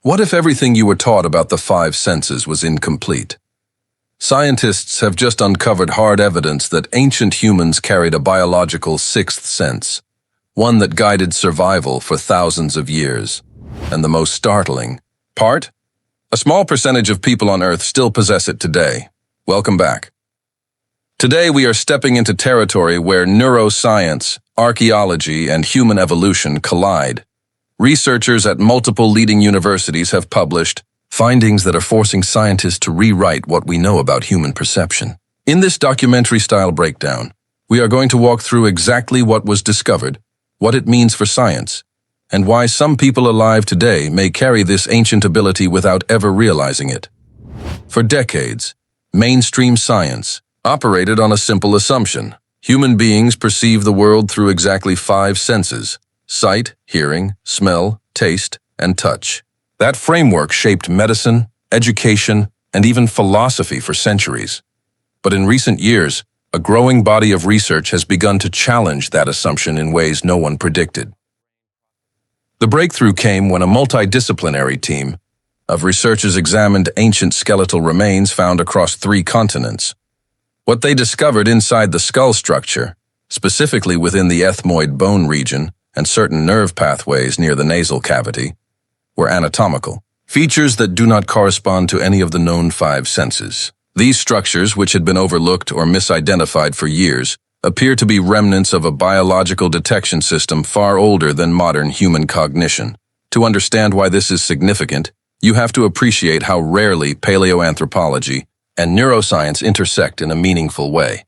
What if everything you were taught about the five senses was incomplete? Scientists have just uncovered hard evidence that ancient humans carried a biological sixth sense, one that guided survival for thousands of years. And the most startling part? A small percentage of people on Earth still possess it today. Welcome back. Today we are stepping into territory where neuroscience, archaeology, and human evolution collide. Researchers at multiple leading universities have published findings that are forcing scientists to rewrite what we know about human perception. In this documentary-style breakdown, we are going to walk through exactly what was discovered, what it means for science, and why some people alive today may carry this ancient ability without ever realizing it. For decades, mainstream science operated on a simple assumption. Human beings perceive the world through exactly five senses: sight, hearing, smell, taste, and touch. That framework shaped medicine, education, and even philosophy for centuries. But in recent years, a growing body of research has begun to challenge that assumption in ways no one predicted. The breakthrough came when a multidisciplinary team of researchers examined ancient skeletal remains found across 3 continents. What they discovered inside the skull structure, specifically within the ethmoid bone region and certain nerve pathways near the nasal cavity, were anatomical, features that do not correspond to any of the known 5 senses. These structures, which had been overlooked or misidentified for years, appear to be remnants of a biological detection system far older than modern human cognition. To understand why this is significant, you have to appreciate how rarely paleoanthropology and neuroscience intersect in a meaningful way.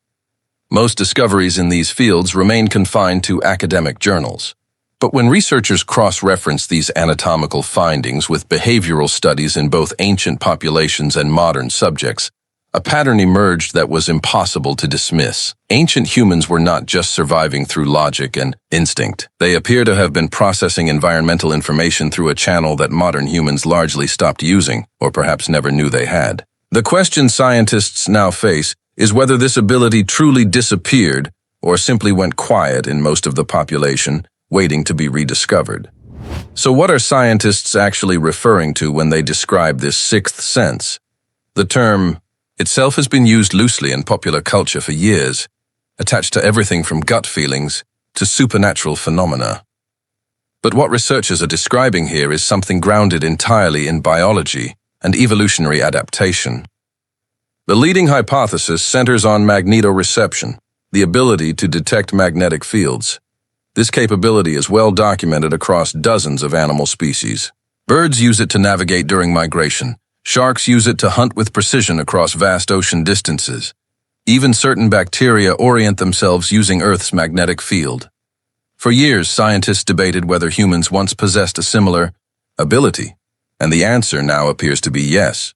Most discoveries in these fields remain confined to academic journals. But when researchers cross-reference these anatomical findings with behavioral studies in both ancient populations and modern subjects, a pattern emerged that was impossible to dismiss. Ancient humans were not just surviving through logic and instinct. They appear to have been processing environmental information through a channel that modern humans largely stopped using, or perhaps never knew they had. The question scientists now face is whether this ability truly disappeared or simply went quiet in most of the population, waiting to be rediscovered. So what are scientists actually referring to when they describe this sixth sense? The term itself has been used loosely in popular culture for years, attached to everything from gut feelings to supernatural phenomena. But what researchers are describing here is something grounded entirely in biology and evolutionary adaptation. The leading hypothesis centers on magnetoreception, the ability to detect magnetic fields. This capability is well documented across dozens of animal species. Birds use it to navigate during migration. Sharks use it to hunt with precision across vast ocean distances. Even certain bacteria orient themselves using Earth's magnetic field. For years, scientists debated whether humans once possessed a similar ability, and the answer now appears to be yes.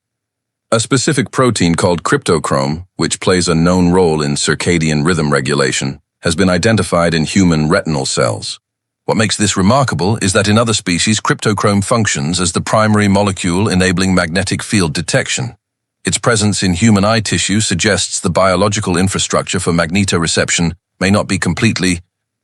A specific protein called cryptochrome, which plays a known role in circadian rhythm regulation, has been identified in human retinal cells. What makes this remarkable is that in other species, cryptochrome functions as the primary molecule enabling magnetic field detection. Its presence in human eye tissue suggests the biological infrastructure for magnetoreception may not be completely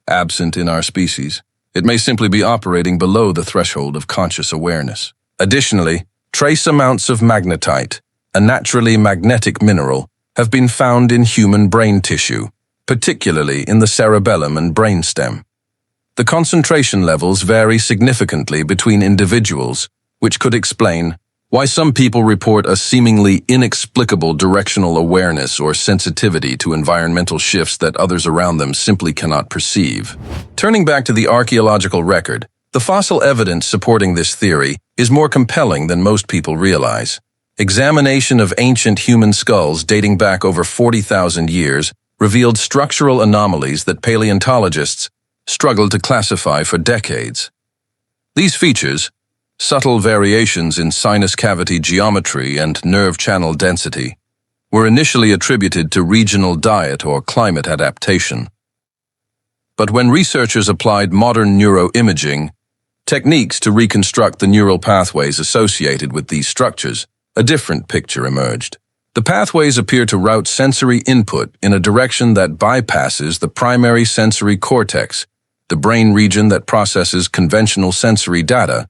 absent in our species. It may simply be operating below the threshold of conscious awareness. Additionally, trace amounts of magnetite, a naturally magnetic mineral, have been found in human brain tissue, particularly in the cerebellum and brainstem. The concentration levels vary significantly between individuals, which could explain why some people report a seemingly inexplicable directional awareness or sensitivity to environmental shifts that others around them simply cannot perceive. Turning back to the archaeological record, the fossil evidence supporting this theory is more compelling than most people realize. Examination of ancient human skulls dating back over 40,000 years revealed structural anomalies that paleontologists struggled to classify for decades. These features, subtle variations in sinus cavity geometry and nerve channel density, were initially attributed to regional diet or climate adaptation. But when researchers applied modern neuroimaging techniques to reconstruct the neural pathways associated with these structures, a different picture emerged. The pathways appear to route sensory input in a direction that bypasses the primary sensory cortex, the brain region that processes conventional sensory data,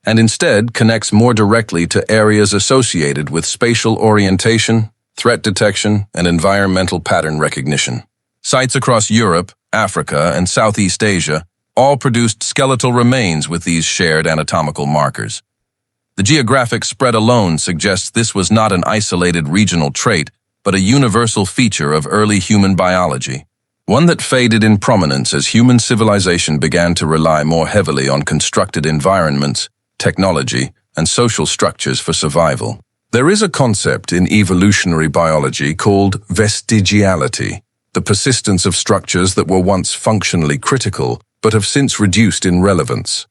and instead connects more directly to areas associated with spatial orientation, threat detection, and environmental pattern recognition. Sites across Europe, Africa, and Southeast Asia all produced skeletal remains with these shared anatomical markers. The geographic spread alone suggests this was not an isolated regional trait, but a universal feature of early human biology, one that faded in prominence as human civilization began to rely more heavily on constructed environments, technology, and social structures for survival. There is a concept in evolutionary biology called vestigiality, the persistence of structures that were once functionally critical but have since reduced in relevance.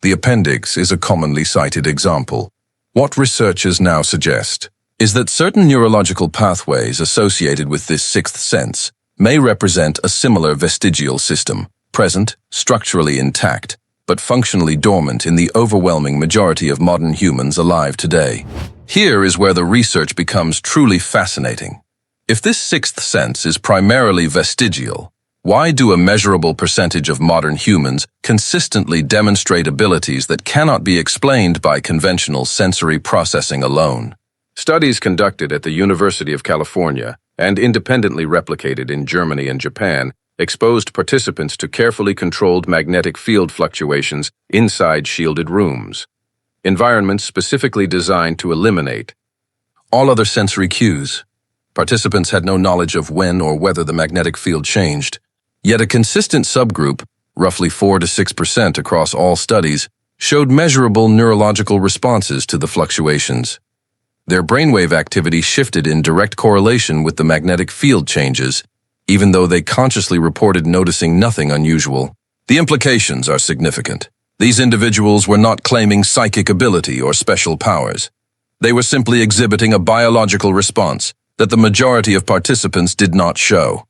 The appendix is a commonly cited example. What researchers now suggest is that certain neurological pathways associated with this sixth sense may represent a similar vestigial system, present, structurally intact, but functionally dormant in the overwhelming majority of modern humans alive today. Here is where the research becomes truly fascinating. If this sixth sense is primarily vestigial, why do a measurable percentage of modern humans consistently demonstrate abilities that cannot be explained by conventional sensory processing alone? Studies conducted at the University of California and independently replicated in Germany and Japan exposed participants to carefully controlled magnetic field fluctuations inside shielded rooms, environments specifically designed to eliminate all other sensory cues. Participants had no knowledge of when or whether the magnetic field changed, yet a consistent subgroup, roughly 4 to 6% across all studies, showed measurable neurological responses to the fluctuations. Their brainwave activity shifted in direct correlation with the magnetic field changes, even though they consciously reported noticing nothing unusual. The implications are significant. These individuals were not claiming psychic ability or special powers. They were simply exhibiting a biological response that the majority of participants did not show.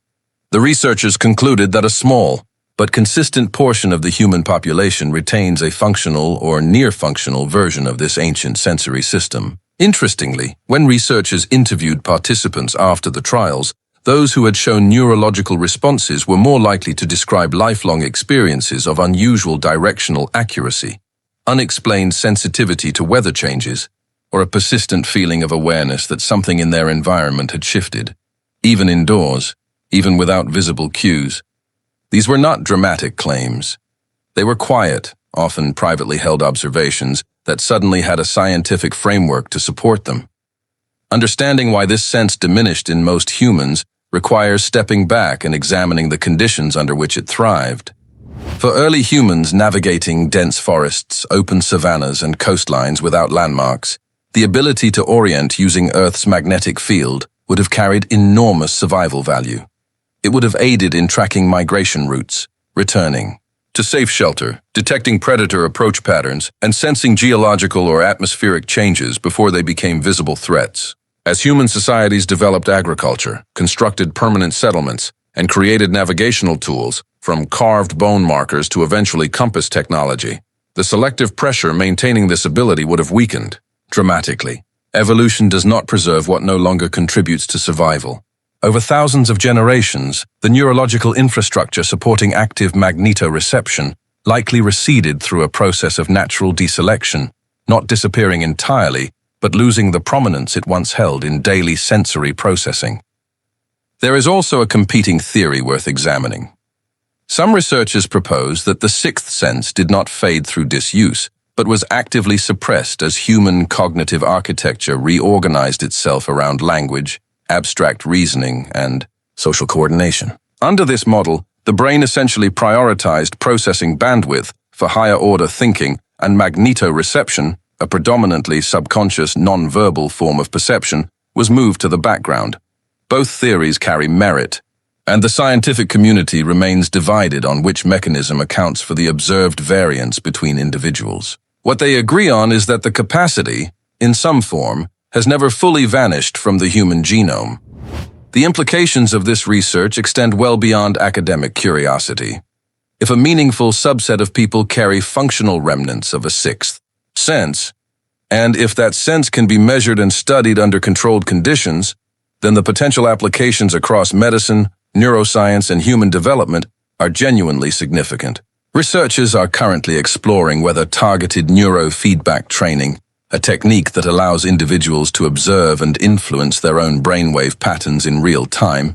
The researchers concluded that a small but consistent portion of the human population retains a functional or near-functional version of this ancient sensory system. Interestingly, when researchers interviewed participants after the trials, those who had shown neurological responses were more likely to describe lifelong experiences of unusual directional accuracy, unexplained sensitivity to weather changes, or a persistent feeling of awareness that something in their environment had shifted, even indoors, even without visible cues. These were not dramatic claims. They were quiet, often privately held observations that suddenly had a scientific framework to support them. Understanding why this sense diminished in most humans requires stepping back and examining the conditions under which it thrived. For early humans navigating dense forests, open savannas, and coastlines without landmarks, the ability to orient using Earth's magnetic field would have carried enormous survival value. It would have aided in tracking migration routes, returning to safe shelter, detecting predator approach patterns, and sensing geological or atmospheric changes before they became visible threats. As human societies developed agriculture, constructed permanent settlements, and created navigational tools, from carved bone markers to eventually compass technology, the selective pressure maintaining this ability would have weakened dramatically. Evolution does not preserve what no longer contributes to survival. Over thousands of generations, the neurological infrastructure supporting active magnetoreception likely receded through a process of natural deselection, not disappearing entirely, but losing the prominence it once held in daily sensory processing. There is also a competing theory worth examining. Some researchers propose that the sixth sense did not fade through disuse, but was actively suppressed as human cognitive architecture reorganized itself around language, abstract reasoning, and social coordination. Under this model, the brain essentially prioritized processing bandwidth for higher-order thinking, and magnetoreception, a predominantly subconscious non-verbal form of perception, was moved to the background. Both theories carry merit, and the scientific community remains divided on which mechanism accounts for the observed variance between individuals. What they agree on is that the capacity, in some form, has never fully vanished from the human genome. The implications of this research extend well beyond academic curiosity. If a meaningful subset of people carry functional remnants of a sixth sense, and if that sense can be measured and studied under controlled conditions, then the potential applications across medicine, neuroscience, and human development are genuinely significant. Researchers are currently exploring whether targeted neurofeedback training, a technique that allows individuals to observe and influence their own brainwave patterns in real time,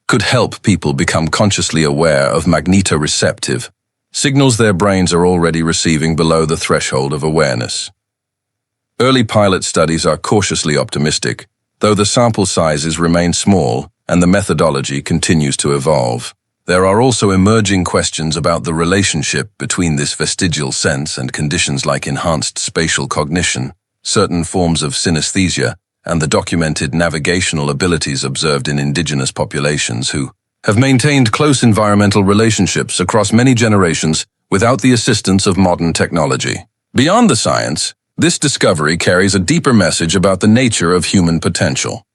could help people become consciously aware of magnetoreceptive signals their brains are already receiving below the threshold of awareness. Early pilot studies are cautiously optimistic, though the sample sizes remain small and the methodology continues to evolve. There are also emerging questions about the relationship between this vestigial sense and conditions like enhanced spatial cognition, certain forms of synesthesia, and the documented navigational abilities observed in indigenous populations who have maintained close environmental relationships across many generations without the assistance of modern technology. Beyond the science, this discovery carries a deeper message about the nature of human potential.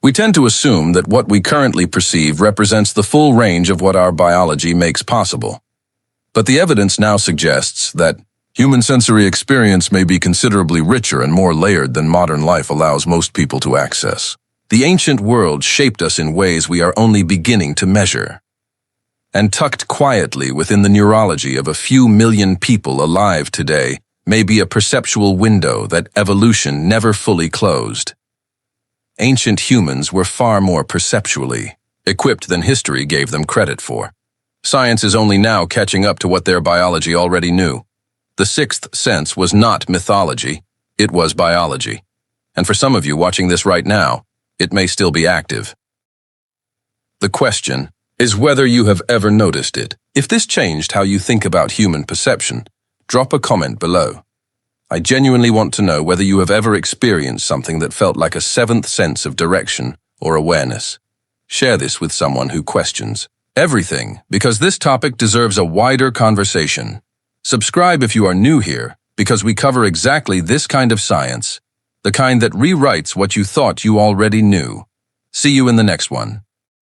We tend to assume that what we currently perceive represents the full range of what our biology makes possible. But the evidence now suggests that human sensory experience may be considerably richer and more layered than modern life allows most people to access. The ancient world shaped us in ways we are only beginning to measure. And tucked quietly within the neurology of a few million people alive today may be a perceptual window that evolution never fully closed. Ancient humans were far more perceptually equipped than history gave them credit for. Science is only now catching up to what their biology already knew. The sixth sense was not mythology, it was biology. And for some of you watching this right now, it may still be active. The question is whether you have ever noticed it. If this changed how you think about human perception, drop a comment below. I genuinely want to know whether you have ever experienced something that felt like a seventh sense of direction or awareness. Share this with someone who questions everything, because this topic deserves a wider conversation. Subscribe if you are new here, because we cover exactly this kind of science, the kind that rewrites what you thought you already knew. See you in the next one.